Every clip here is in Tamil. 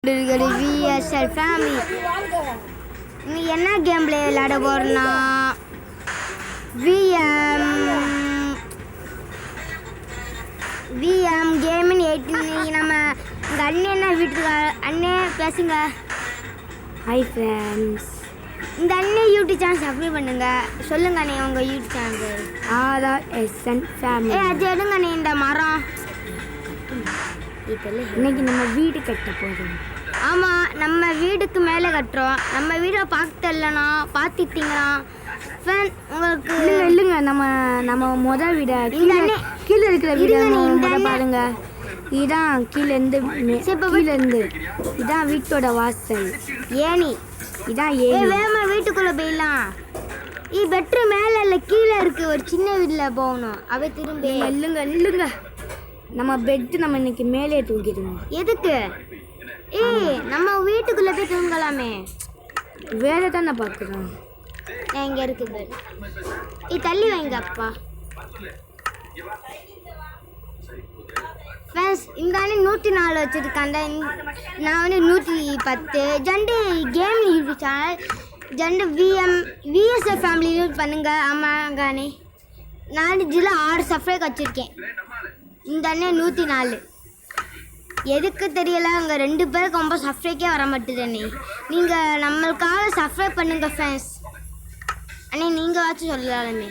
VSL ஃபேமிலி நீ என்ன கேம் பிளே விளையாட போறோம்னா VM கேமின் 18 நம்ம இந்த அண்ணன் வீட்டுக்கு அண்ணன் பேசுங்க. ஹாய் ஃப்ரெண்ட்ஸ், இந்த அண்ணன் யூடியூப் சேனல் சப்ஸ்கிரைப் பண்ணுங்க. சொல்லுங்க அண்ணே உங்கள் யூடியூப் சேனல். RSN family. அது எடுங்க அண்ணே இந்த மரம். இன்னைக்கு நம்ம வீடு கட்ட போகிறோம். ஆமாம், நம்ம வீடுக்கு மேலே கட்டுறோம். நம்ம வீடை பார்த்து இல்லைனா பார்த்துட்டிங்கன்னா உங்களுக்கு இல்லைங்க, நம்ம முதல் வீடை கீழே இருக்கிற வீடை பாருங்க. இதான் கீழேருந்து இதான் வீட்டோட வாசல். ஏனி இதான் வேமா வீட்டுக்குள்ளே போயிடலாம். பெட்ரு மேலே இல்லை கீழே இருக்குது. ஒரு சின்ன வீட்டில் போகணும். அவை திரும்பி இல்லைங்க நம்ம பெட்டு நம்ம இன்னைக்கு மேலே தூக்கிடுவோம். எதுக்கு? நம்ம வீட்டுக்குள்ளே போய் தூங்கலாமே. வேலை தானே பார்க்குறோம். இங்கே இருக்குது. தள்ளி வைங்க அப்பா. இந்த 104 வச்சுருக்காண்ட. நான் 110 Zandu game YouTube channel Zandu VSL family use பண்ணுங்க. ஆமாங்கானே நான் இதில் 6 சப்ஸ்கிரைப் வச்சுருக்கேன். இந்த அண்ணன் 104. எதுக்கு தெரியல, அங்கே 2 பேருக்கு ரொம்ப சப்ஸ்கிரைக்கே வர மாட்டேதுண்ணே. நீங்கள் நம்மளுக்காக சப்ஸ்கிரைப் பண்ணுங்கள் ஃப்ரெண்ட்ஸ். அண்ணே நீங்கள் வாட்சி சொல்லலாமே.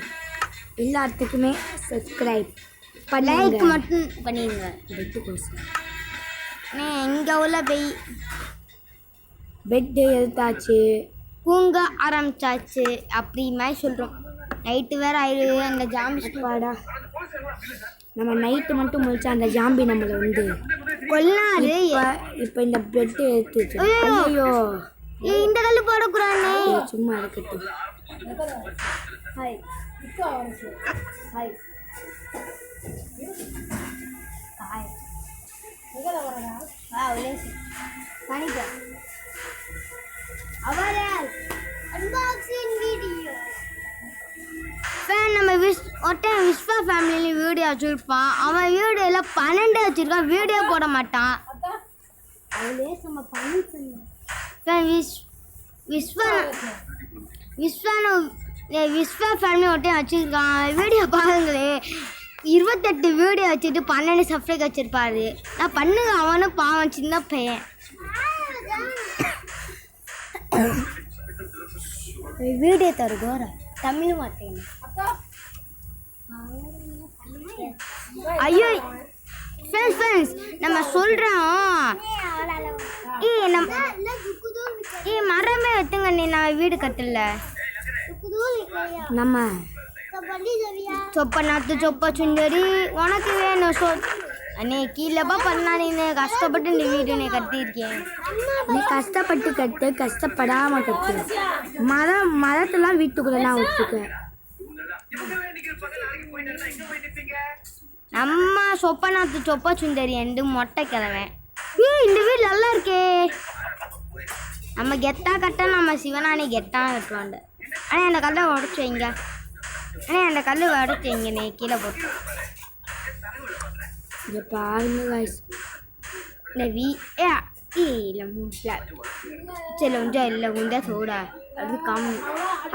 எல்லாத்துக்குமே சப்ஸ்கிரைப் லைக் மட்டும் பண்ணிடுங்க. அண்ணே இங்கே உள்ள பெட்டு எடுத்தாச்சு, தூங்க ஆரம்பிச்சாச்சு. அப்படி மாதிரி சொல்கிறோம். நைட்டு வேறு ஆயிடுது. அந்த ஜாம்பி பாடா நம்ம நைட்டு மட்டும் முழிச்சா அந்த ஜாம்பி நம்மளை கொல்லாது. இப்போ இந்த பெட்டு எடுத்துச்சு. ஐயோ இந்த கல் போடக்கூடாது. சும்மா இருக்கட்டும். நம்ம விஸ்வா ஃபேமிலி வீடியோ வச்சுருப்பான். அவன் வீடியோவில் 12 வச்சுருக்கான். வீடியோ போட மாட்டான். விஸ்வா ஃபேமிலி ஒட்டையும் வச்சுருக்கான். வீடியோ பாருங்களே. 28 வீடியோ வச்சுட்டு 12 சப்ஸ்கிரைப் வச்சுருப்பாரு. நான் பண்ணுங்க. அவனும் பாவம் சின்ன பையன். வீடியோ தருகோர தமிழ் மாட்டேங்க. ஐயோ ஃப்ரெண்ட்ஸ் நம்ம சொல்கிறோம். மரமே வெட்டுங்க. நான் வீடு கட்டல. நம்ம சொப்ப நாத்து சொப்ப சுந்தரி உனக்கு வேணும் அண்ணே. கீழேப்பா பண்ணா நீ கஷ்டப்பட்டு இந்த வீடு நீ கட்டியிருக்கேன். நீ கஷ்டப்பட்டு கட்டு, கஷ்டப்படாமல் கட்டு. மரத்தெல்லாம் வீட்டுக்குள்ளலாம் விட்டுக்க. நம்ம சொப்ப நாத்து சொப்ப சுந்தரி என்று மொட்டை கிழவன். இந்த வீடு நல்லா இருக்கே. நம்ம கெத்தா கட்ட நம்ம சிவனானி கெட்டா கட்டுவாண்ட. ஆனால் அந்த கல்லை உடச்சி வைங்க. ஆனால் அந்த கல் உடச்சி வைங்கண்ணே. கீழே போட்டு இதை பாருங்க. இந்த இல்லை சில கொஞ்சம் இல்லை உண்டா சோடா அது கம்மி.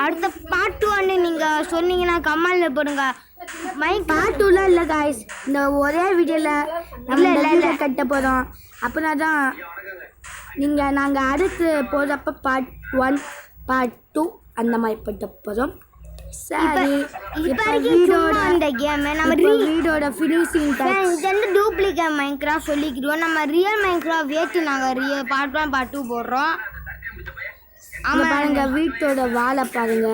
அடுத்த பாட்டு ஒன்று நீங்கள் சொன்னீங்கன்னா கம்மலில் போடுங்க. பாட்டுலாம் இல்லை காய்ஸ். இந்த ஒரே வீடியோவில் நம்ம கட்ட போகிறோம். அப்புறம் தான் நாங்கள் அடுத்து போகிறப்ப பார்ட் 1 பார்ட் 2 அந்த மாதிரி பட்ட போகிறோம். சரி, இப்போ இந்த கேம் நம்ம வீடோட ஃபினிஷிங் வந்து டூப்ளிகேட் மைன்கிராஃப்ட் சொல்லிக்கிறோம். நம்ம ரியல் மைன்கிராஃப்ட் ஏற்றி நாங்கள் பார்ட் 1 பார்ட் 2 போடுறோம். ஆமாம் பாருங்க, வீட்டோட வாழை பாருங்க.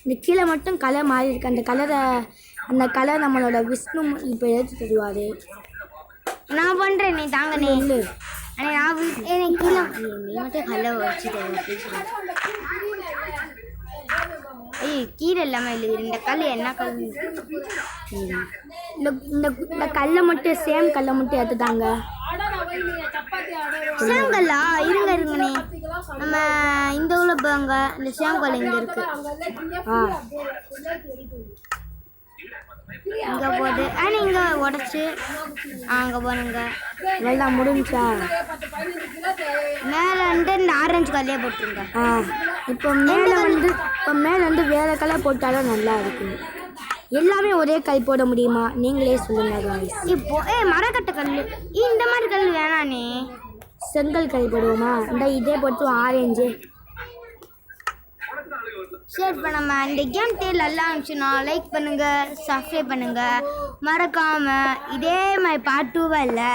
இந்த கீழே மட்டும் கலர் மாறி இருக்கு. அந்த கலர் நம்மளோட விஷ்ணு இப்போ எடுத்து தருவார். நான் பண்ணுறேன். நீ தாங்க நீ இல்லை. ஆனால் நான் எனக்கு கீழே நீ மட்டும் கலர் வச்சுட்டு கீரை இல்லாமல் இல்லை. இந்த கல் என்ன கல்? இந்த கல்லை மட்டும் சேம் கல்லை மட்டும் எடுத்துட்டாங்க. சேம் கல்லா? இருங்கண்ணே. நம்ம இந்த ஊரில் போங்க. இந்த சேம் கல் இங்கே இருக்கு. இங்கே போட்டு இங்கே உடச்சி அங்கே போனுங்க எல்லாம் முடிஞ்சா மேலே வந்து இந்த ஆரஞ்சு கல்லையே போட்டுருங்க. இப்போ மேலே வந்து வேறு கலர் போட்டாலும் நல்லா இருக்கும். எல்லாமே ஒரே கல் போட முடியுமா நீங்களே சொல்லுங்க guys. இப்போ மரக்கட்டை கல் இந்த மாதிரி கல் வேணானே, செங்கல் கல் போடுவோமா? இந்த இதே போட்டு ஆரஞ்சு. சரி, இப்போ நம்ம இந்த கேம் தேர்ல நல்லா இருந்துச்சுன்னா லைக் பண்ணுங்கள், சப்ஸ்கிரைப் பண்ணுங்கள், மறக்காமல் இதே மாதிரி பார்ட் 2 இல்லை.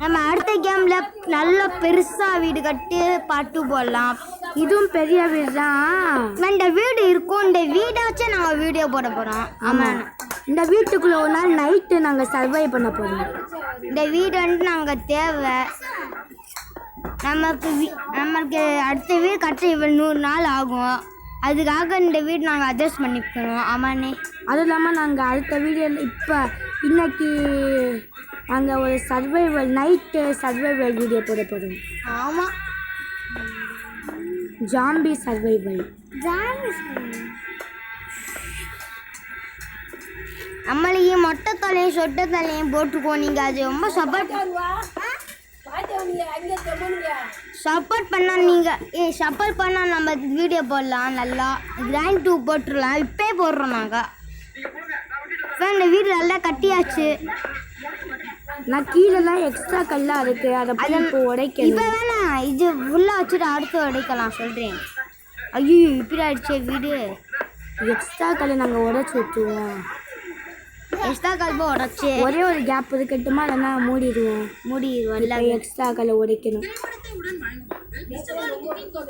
நம்ம அடுத்த கேமில் நல்லா பெருசாக வீடு கட்டி பார்ட் 2 போடலாம். இதுவும் பெரிய வீடு தான். இந்த வீடு இருக்கும், இந்த வீடை வச்சு நாங்கள் வீடியோ போட போகிறோம். ஆமாம், இந்த வீட்டுக்குள்ளே ஒரு நாள் நைட்டு நாங்கள் சர்வை பண்ண போகிறோம். இந்த வீடு வந்து நாங்கள் தேவை நமக்கு அடுத்த வீடு கட்ட இவ்வளோ 100 நாள் ஆகும். அதுக்காக இந்த வீடு நாங்கள் அட்ஜஸ்ட் பண்ணிக்கணும். ஆமாண்ணே. அதுவும் இல்லாமல் நாங்கள் அடுத்த வீடியோவில் இன்னைக்கு நாங்கள் ஒரு நைட்டு சர்வைவல் வீடியோ போட போகிறோம். ஆமாம், ஜாம்பி சர்வைவல். நம்மளையும் மொட்டை தலையும் சொட்டை தலையும் போட்டுருக்கோம். நீங்கள் அது ரொம்ப சப்போர்ட் பண்ணால் சப்போர்ட் பண்ணால் நம்ம வீடியோ போடலாம். நல்லா கிராண்ட் 2 போட்டுடலாம். இப்போயே போடுறோம் நாங்கள். இந்த வீடு நல்லா கட்டியாச்சு. நான் கீழெல்லாம் எக்ஸ்ட்ரா கல்லாக இருக்குது, அதை இப்போ உடைக்க. இப்போ வேணாம், இது உள்ளே வச்சுட்டு அடுத்து உடைக்கலாம் சொல்கிறேன். ஐயோ இப்படி ஆயிடுச்சு வீடு. எக்ஸ்ட்ரா கல்லை நாங்கள் உடைச்சி விட்டுருவோம். எக்ஸ்ட்ரா கல்பை உடச்சி ஒரே ஒரு கேப் இருக்கட்டுமா, இல்லைன்னா மூடிடுவோம். இல்லை, எக்ஸ்ட்ரா கல்லை உடைக்கணும்.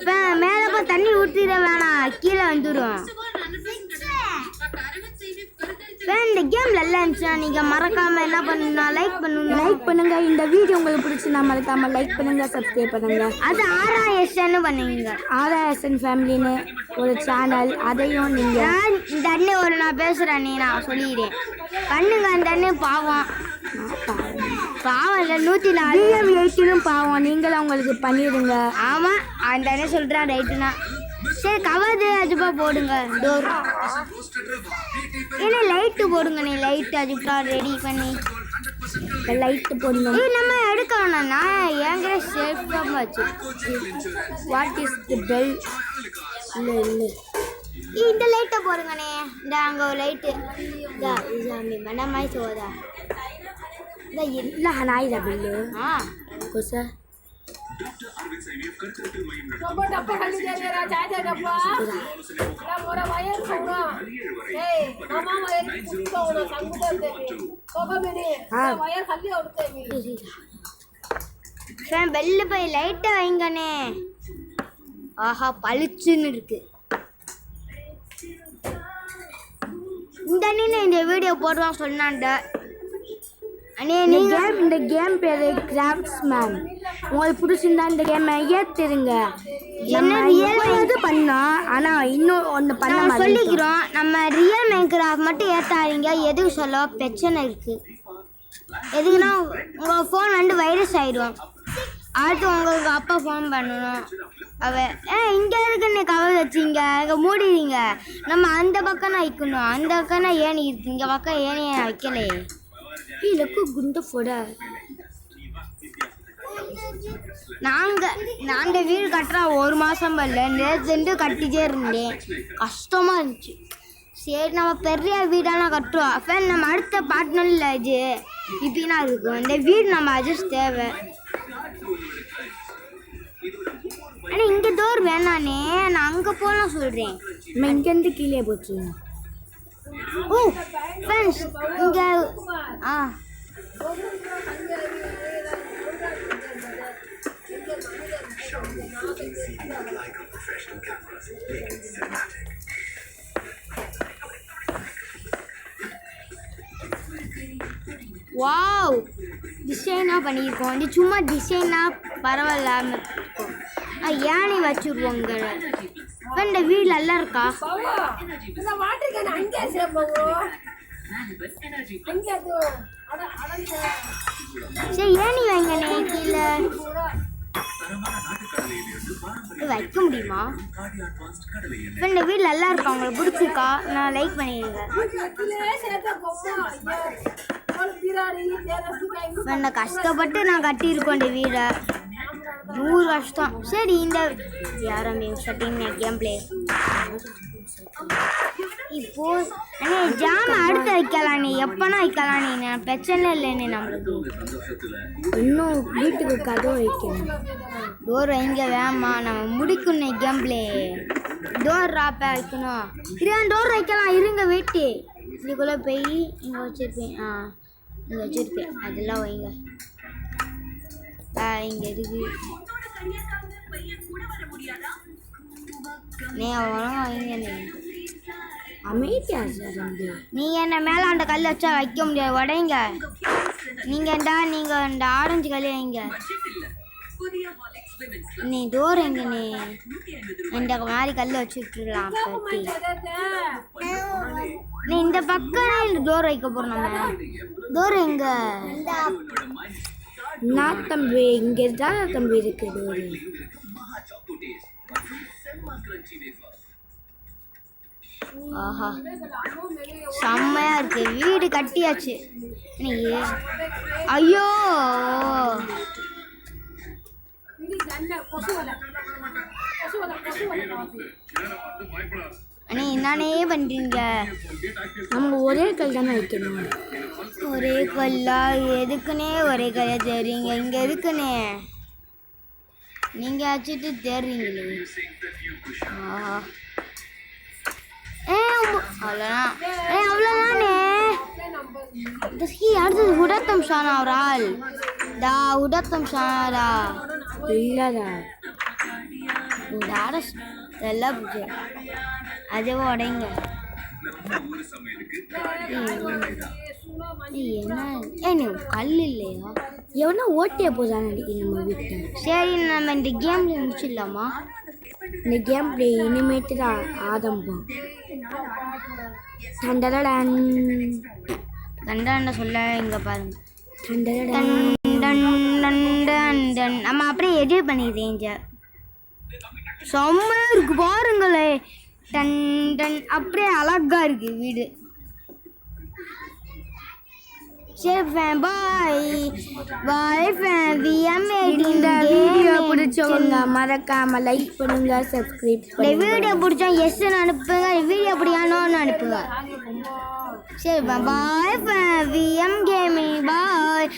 இப்போ மேலே போய் தண்ணி ஊற்றிட வேணாம், கீழே வந்துடும். இந்த கேம் நல்லா இருந்துச்சுன்னா நீங்கள் மறக்காமல் என்ன பண்ணுன்னா லைக் பண்ணுங்க. இந்த வீடியோ உங்களுக்கு பிடிச்சிருந்தா மறக்காமல் லைக் பண்ணுங்க, சப்ஸ்கிரைப் பண்ணுங்க. அது RSN பண்ணுவீங்க. RSN ஃபேமிலின்னு ஒரு சேனல், அதையும் நீங்கள் இந்த அண்ணே நான் பேசுகிறேன், நான் சொல்லிடுறேன். பண்ணுங்க. அந்த அண்ணே பாவம் இல்லை 104 பாவம். நீங்களும் அவங்களுக்கு பண்ணிடுங்க. ஆமாம், அந்த அண்ணே சொல்கிறேன் ரைட்டுண்ணா. சரி, கவது அதுப்பா போடுங்க. டோர் ஏன்னா லைட்டு போடுங்க. நீ லைட்டு அதுப்பா ரெடி பண்ணி லைட்டு போடுங்க. நம்ம எடுக்கணும்னா எங்கிற சேஃபாக வச்சு வாட் இஸ் தி பெல்? இல்லை இந்த லைட்டை போடுங்கண்ணே. இந்த அங்கே ஒரு லைட்டு மனமாய் சோதா இல்லை நாய் தான் பில்லு. சார் வெளில போய் லைட்டை வைங்கண்ணே. ஆஹா பளிச்சுன்னு இருக்கு. இந்த அண்ணே இந்த வீடியோ போடுவான் சொன்னாண்ட. இந்த கேம் பேரு கிராஃப்ட்ஸ்மேன். உங்களுக்கு பிடிச்சிருந்தா இந்த கேமை ஏற்றுருங்க. இது பண்ணோம், ஆனால் இன்னும் ஒன்று பண்ண சொல்லிக்கிறோம். நம்ம ரியல் மைன்கிராஃப்ட் மட்டும் ஏற்றாதீங்க. எதுக்கு சொல்ல பிரச்சனை இருக்குது. எதுக்குன்னா உங்கள் ஃபோன் வந்து வைரஸ் ஆகிடும். அடுத்து உங்களுக்கு அப்பா ஃபோன் பண்ணணும். இங்கே இருக்குன்னு கவர் வச்சிங்க, இங்கே மூடிடுங்க. நம்ம அந்த பக்கம் தான் வைக்கணும். அந்த பக்கம் தான் ஏணி இருக்கு. இங்கே பக்கம் ஏணியை வைக்கலையே. இல்லைக்கு குண்டு போட நாங்கள் வீடு கட்டுறா 1 மாதம் வரல. நேற்று கட்டிகிட்டே இருந்தேன், கஷ்டமாக இருந்துச்சு. சரி, நம்ம பெரிய வீடெல்லாம் கட்டுவோம். அப்போ நம்ம அடுத்த பார்ட்னர் இல்லை இது இப்படின்னா இருக்கும். இந்த வீடு நம்ம அட்ஜஸ்ட் தேவை. ஆனால் இங்கே டோர் வேணானே, நான் அங்கே போகலாம் சொல்கிறேன். நம்ம இங்கேருந்து கீழே போச்சு. ஓ ஃப்ரெண்ட்ஸ், இங்கே வாவ், டிசைனாக பண்ணியிருக்கோம். இது சும்மா டிசைனாக பரவாயில்லாமல் இருக்கும். யானை வச்சுருவோங்க. இந்த வீடு நல்லா இருக்கா? சரி, ஏணி வாங்கண்ணே கீழே. இது வைக்க முடியுமா? இப்போ இந்த வீடு நல்லா இருக்கா, உங்களுக்கு பிடிச்சிருக்கா? நான் லைக் பண்ணிடுங்க. நான் கஷ்டப்பட்டு நான் கட்டியிருக்கோம் இந்த வீடை, 100 கஷ்டம். சரி இந்த யாரும் கேம் பிளே இப்போ அண்ணே ஜாம அடுத்து வைக்கலாம், நீ எப்போனா வைக்கலாம், நீ பிரச்சனை இல்லைன்னு நம்மளுக்கு. இன்னும் வீட்டுக்கு கதவு வைக்கணும். டோர் வைங்க வேமா, நம்ம முடிக்கணும் கேம் பிளே. டோர் ராப்ப வைக்கணும். டோர் வைக்கலாம் இருங்க, வெயிட்டு இதுக்குள்ளே போய் இங்கே வச்சுருப்பேன். இங்கே வச்சுருப்பேன், அதெல்லாம் வைங்க. இங்கே இருக்கு நீ அவ்வளோ வைங்க. அமைதியா சார், நீங்கள் என்ன மேலே அந்த கல் வச்சா வைக்க முடியாது, உடைங்க. நீங்கள் இந்த ஆரஞ்சு கல் வைங்க. நீ டோர் எங்க, நீ இந்த மாதிரி கல் வச்சுட்டுலாம். நீ இந்த பக்கம் இந்த டோர் வைக்க போகிறோம். நம்ம டோர் எங்க? நான் தம்பி இங்கே தான் தம்பி இருக்குது. ஆஹா செம்மையா இருக்கு, வீடு கட்டியாச்சு. நீ ஐயோ அண்ணே என்னன்னே பண்ணுறீங்க? நம்ம ஒரே கல் தானே வைக்கணும். ஒரே கல்லா? எதுக்குன்னே ஒரே கல்லை தேடுறீங்க? இங்கே எதுக்குண்ணே நீங்கள் வச்சுட்டு தேடுறீங்களே. அவ்வளோதான் அவ்வளோதானே. அடுத்தது உடத்தம் ஷானா ஒரு ஆள் தா, உடத்தம் ஷானாடா இல்லைடா, இந்த அரசு எல்லாம் பிடிச்சி அதுவும் உடைங்க. என்ன நீ கல் இல்லையா? எவனா ஓட்டிய போதான் நடிக்க நம்ம வீட்டை. சரி நம்ம இந்த கேம்ல முடிச்சிடலாமா? இந்த கேம் பிளே இனிமேட்டு தான் ஆரம்பம். தண்டரடன் கண்டாண்ட சொல்ல இங்க பாருங்க. தண்டரடன் நம்ம அப்படியே எடிட் பண்ணிடுறேன். செம்மையா இருக்கு பாருங்களே. டன் டன் அப்படியே அழகா இருக்கு வீடு. இந்த வீடியோ பிடிச்சவங்க மறக்காம லைக் பண்ணுங்க, சப்ஸ்கிரைப் பண்ணுங்க. வீடியோ பிடிச்சா எஸ்ன்னு அனுப்புங்க, வீடியோ பிடிக்கானோன்னு அனுப்புங்க. சரி பாய், விஎம் கேமிங் பாய்.